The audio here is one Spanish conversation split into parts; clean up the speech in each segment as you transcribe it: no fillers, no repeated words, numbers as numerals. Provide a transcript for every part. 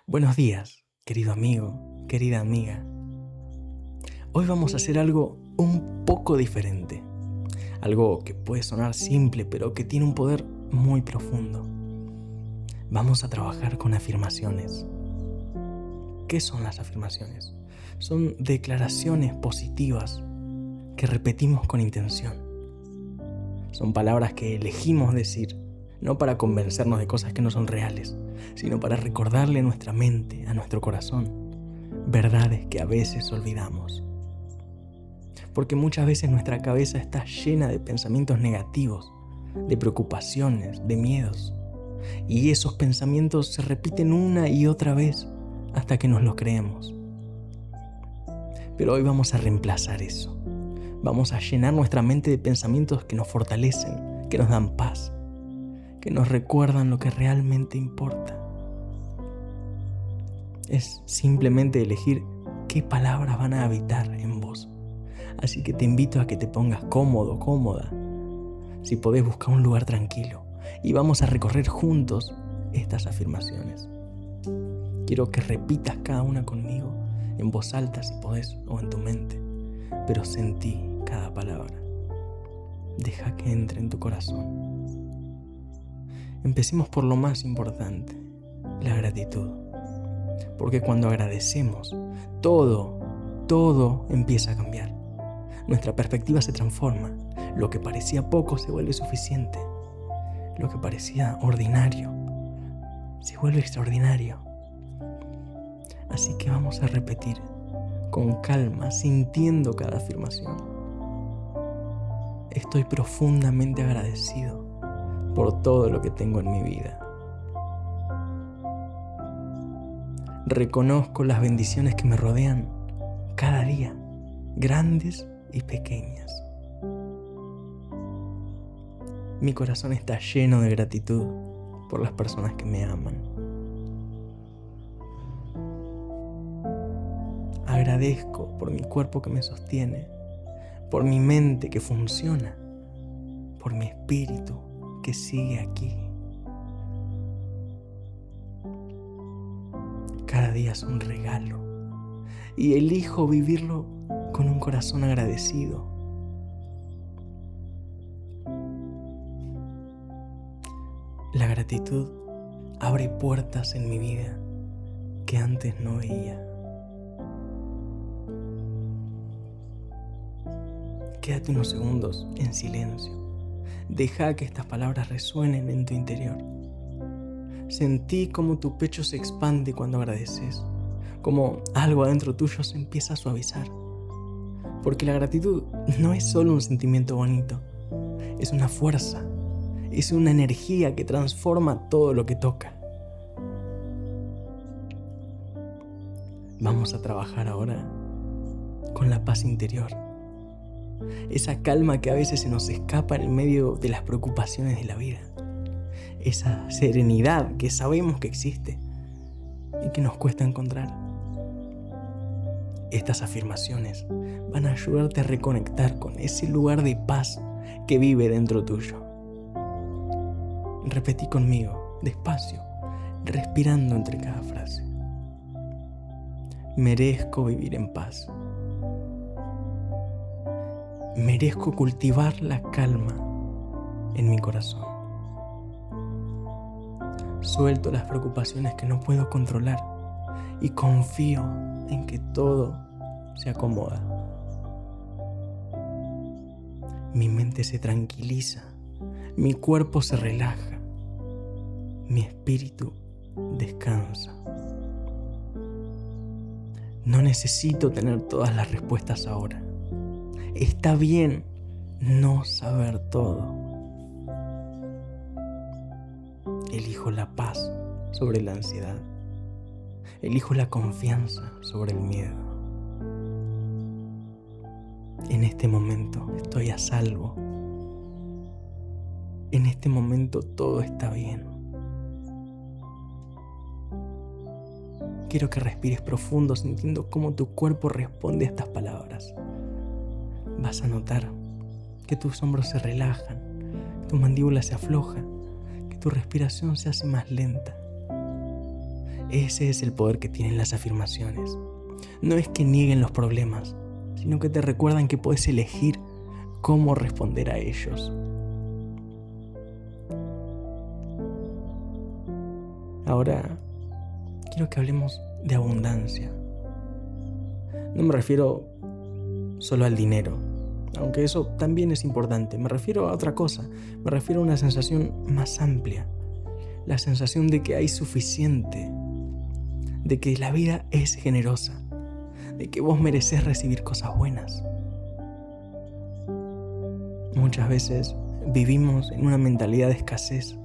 Buenos días, querido amigo, querida amiga. Hoy vamos a hacer algo un poco diferente. Algo que puede sonar simple, pero que tiene un poder muy profundo. Vamos a trabajar con afirmaciones. ¿Qué son las afirmaciones? Son declaraciones positivas que repetimos con intención. Son palabras que elegimos decir, no para convencernos de cosas que no son reales, sino para recordarle a nuestra mente, a nuestro corazón, verdades que a veces olvidamos. Porque muchas veces nuestra cabeza está llena de pensamientos negativos, de preocupaciones, de miedos. Y esos pensamientos se repiten una y otra vez hasta que nos los creemos. Pero hoy vamos a reemplazar eso. Vamos a llenar nuestra mente de pensamientos que nos fortalecen, que nos dan paz, que nos recuerdan lo que realmente importa. Es simplemente elegir qué palabras van a habitar en vos. Así que te invito a que te pongas cómodo, cómoda. Si podés, buscar un lugar tranquilo y vamos a recorrer juntos estas afirmaciones. Quiero que repitas cada una conmigo en voz alta si podés o en tu mente, pero sentí cada palabra. Deja que entre en tu corazón. Empecemos por lo más importante, la gratitud. Porque cuando agradecemos, todo empieza a cambiar. Nuestra perspectiva se transforma. Lo que parecía poco se vuelve suficiente. Lo que parecía ordinario se vuelve extraordinario. Así que vamos a repetir con calma, sintiendo cada afirmación. Estoy profundamente agradecido por todo lo que tengo en mi vida. Reconozco las bendiciones que me rodean cada día, grandes y pequeñas. Mi corazón está lleno de gratitud por las personas que me aman. Agradezco por mi cuerpo que me sostiene, por mi mente que funciona, por mi espíritu que sigue aquí. Cada día es un regalo y elijo vivirlo con un corazón agradecido. La gratitud abre puertas en mi vida que antes no veía. Quédate unos segundos en silencio. Deja que estas palabras resuenen en tu interior. Sentí como tu pecho se expande cuando agradeces, como algo adentro tuyo se empieza a suavizar. Porque la gratitud no es solo un sentimiento bonito, es una fuerza, es una energía que transforma todo lo que toca. Vamos a trabajar ahora con la paz interior. Esa calma que a veces se nos escapa en el medio de las preocupaciones de la vida. Esa serenidad que sabemos que existe y que nos cuesta encontrar. Estas afirmaciones van a ayudarte a reconectar con ese lugar de paz que vive dentro tuyo. Repetí conmigo, despacio, respirando entre cada frase. Merezco vivir en paz. Merezco cultivar la calma en mi corazón. Suelto las preocupaciones que no puedo controlar y confío en que todo se acomoda. Mi mente se tranquiliza, mi cuerpo se relaja, mi espíritu descansa. No necesito tener todas las respuestas ahora. Está bien no saber todo. Elijo la paz sobre la ansiedad. Elijo la confianza sobre el miedo. En este momento estoy a salvo. En este momento todo está bien. Quiero que respires profundo sintiendo cómo tu cuerpo responde a estas palabras. Vas a notar que tus hombros se relajan, tu mandíbula se afloja, que tu respiración se hace más lenta. Ese es el poder que tienen las afirmaciones. No es que nieguen los problemas, sino que te recuerdan que puedes elegir cómo responder a ellos. Ahora, quiero que hablemos de abundancia. No me refiero solo al dinero, aunque eso también es importante. Me refiero a otra cosa. Me refiero a una sensación más amplia. La sensación de que hay suficiente, de que la vida es generosa, de que vos mereces recibir cosas buenas. Muchas veces vivimos en una mentalidad de escasez,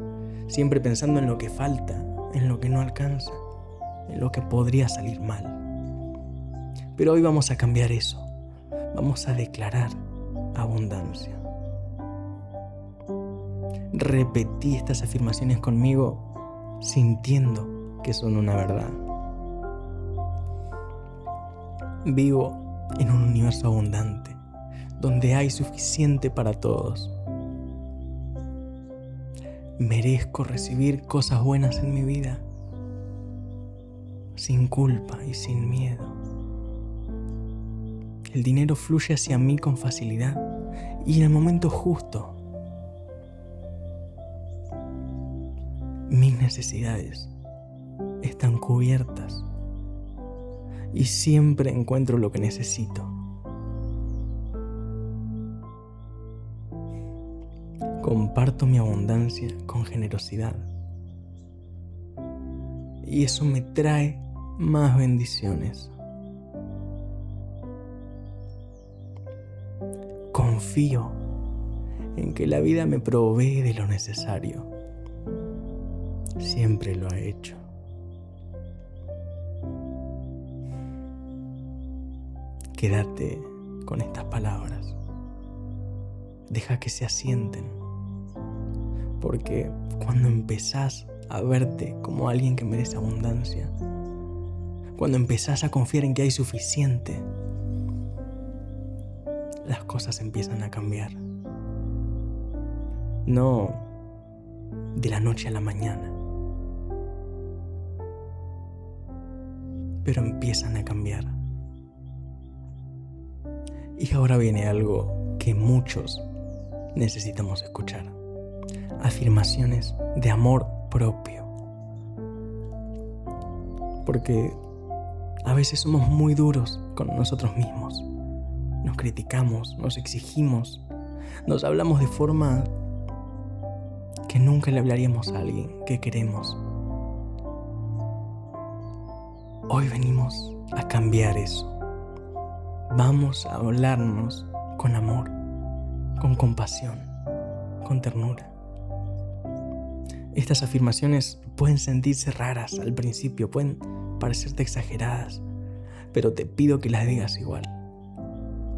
siempre pensando en lo que falta, en lo que no alcanza, en lo que podría salir mal. Pero hoy vamos a cambiar eso. Vamos a declarar abundancia. Repetí estas afirmaciones conmigo, sintiendo que son una verdad. Vivo en un universo abundante, donde hay suficiente para todos. Merezco recibir cosas buenas en mi vida, sin culpa y sin miedo. El dinero fluye hacia mí con facilidad y en el momento justo. Mis necesidades están cubiertas y siempre encuentro lo que necesito. Comparto mi abundancia con generosidad y eso me trae más bendiciones. Confío en que la vida me provee de lo necesario. Siempre lo ha hecho. Quédate con estas palabras. Deja que se asienten. Porque cuando empezás a verte como alguien que merece abundancia, cuando empezás a confiar en que hay suficiente, las cosas empiezan a cambiar. No de la noche a la mañana, pero empiezan a cambiar. Y ahora viene algo que muchos necesitamos escuchar. Afirmaciones de amor propio. Porque a veces somos muy duros con nosotros mismos. Nos criticamos, nos exigimos, nos hablamos de forma que nunca le hablaríamos a alguien que queremos. Hoy venimos a cambiar eso. Vamos a hablarnos con amor, con compasión, con ternura. Estas afirmaciones pueden sentirse raras al principio, pueden parecerte exageradas, pero te pido que las digas igual,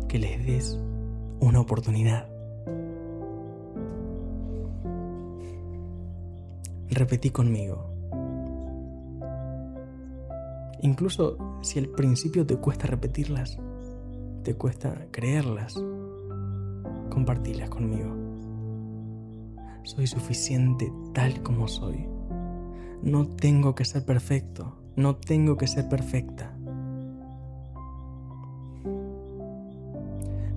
que les des una oportunidad. Repetí conmigo. Incluso si al principio te cuesta repetirlas, te cuesta creerlas, compartilas conmigo. Soy suficiente tal como soy. No tengo que ser perfecto, no tengo que ser perfecta.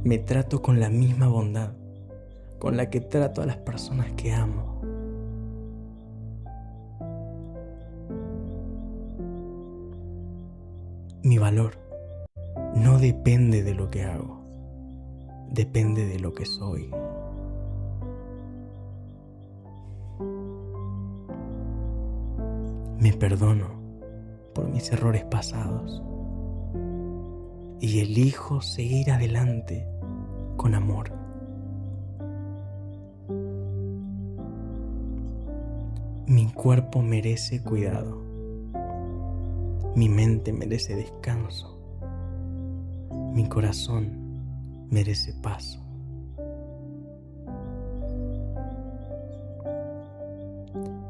Me trato con la misma bondad con la que trato a las personas que amo. Mi valor no depende de lo que hago, depende de lo que soy. Me perdono por mis errores pasados y elijo seguir adelante con amor. Mi cuerpo merece cuidado. Mi mente merece descanso. Mi corazón merece paz.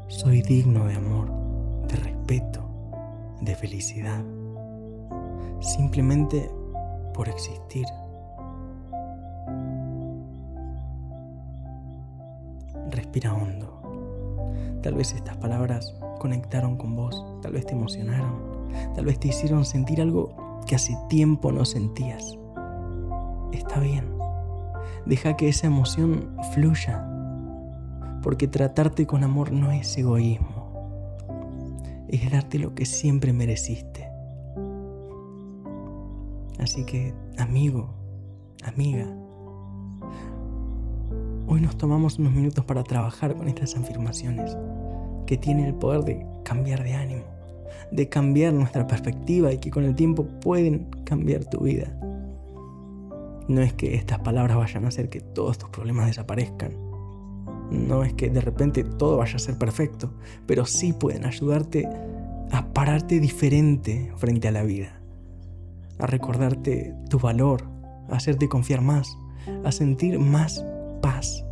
Soy digno de amor, de respeto, de felicidad, simplemente por existir. Respira hondo. Tal vez estas palabras conectaron con vos, tal vez te emocionaron, tal vez te hicieron sentir algo que hace tiempo no sentías. Está bien, deja que esa emoción fluya, porque tratarte con amor no es egoísmo, es darte lo que siempre mereciste. Así que, amigo, amiga, hoy nos tomamos unos minutos para trabajar con estas afirmaciones que tienen el poder de cambiar de ánimo, de cambiar nuestra perspectiva y que con el tiempo pueden cambiar tu vida. No es que estas palabras vayan a hacer que todos tus problemas desaparezcan. No es que de repente todo vaya a ser perfecto, pero sí pueden ayudarte a pararte diferente frente a la vida, a recordarte tu valor, a hacerte confiar más, a sentir más paz.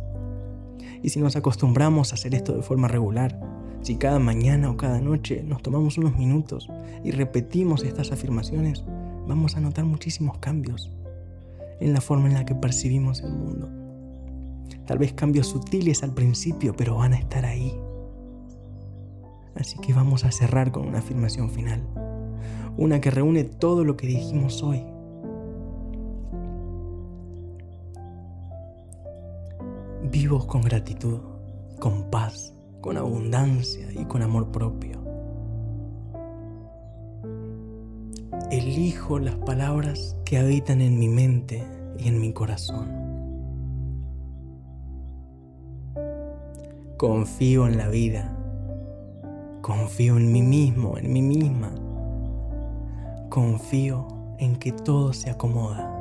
Y si nos acostumbramos a hacer esto de forma regular, si cada mañana o cada noche nos tomamos unos minutos y repetimos estas afirmaciones, vamos a notar muchísimos cambios en la forma en la que percibimos el mundo. Tal vez cambios sutiles al principio, pero van a estar ahí. Así que vamos a cerrar con una afirmación final, una que reúne todo lo que dijimos hoy. Vivo con gratitud, con paz, con abundancia y con amor propio. Elijo las palabras que habitan en mi mente y en mi corazón. Confío en la vida. Confío en mí mismo, en mí misma. Confío en que todo se acomoda.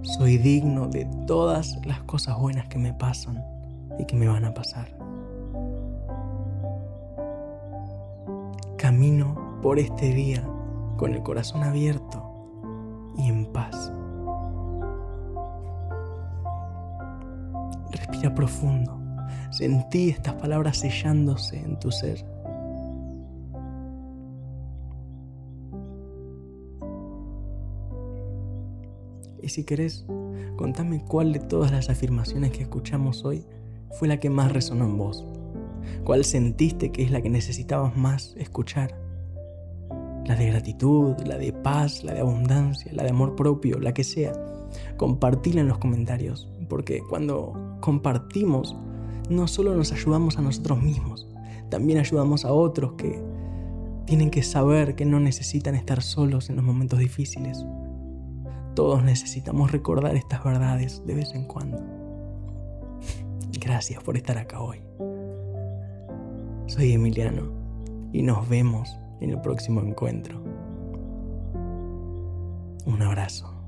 Soy digno de todas las cosas buenas que me pasan y que me van a pasar. Camino por este día con el corazón abierto y en paz. Respira profundo. Sentí estas palabras sellándose en tu ser. Y si querés, contame cuál de todas las afirmaciones que escuchamos hoy fue la que más resonó en vos. ¿Cuál sentiste que es la que necesitabas más escuchar? La de gratitud, la de paz, la de abundancia, la de amor propio, la que sea. Compartila en los comentarios, porque cuando compartimos, no solo nos ayudamos a nosotros mismos, también ayudamos a otros que tienen que saber que no necesitan estar solos en los momentos difíciles. Todos necesitamos recordar estas verdades de vez en cuando. Gracias por estar acá hoy. Soy Emiliano y nos vemos en el próximo encuentro. Un abrazo.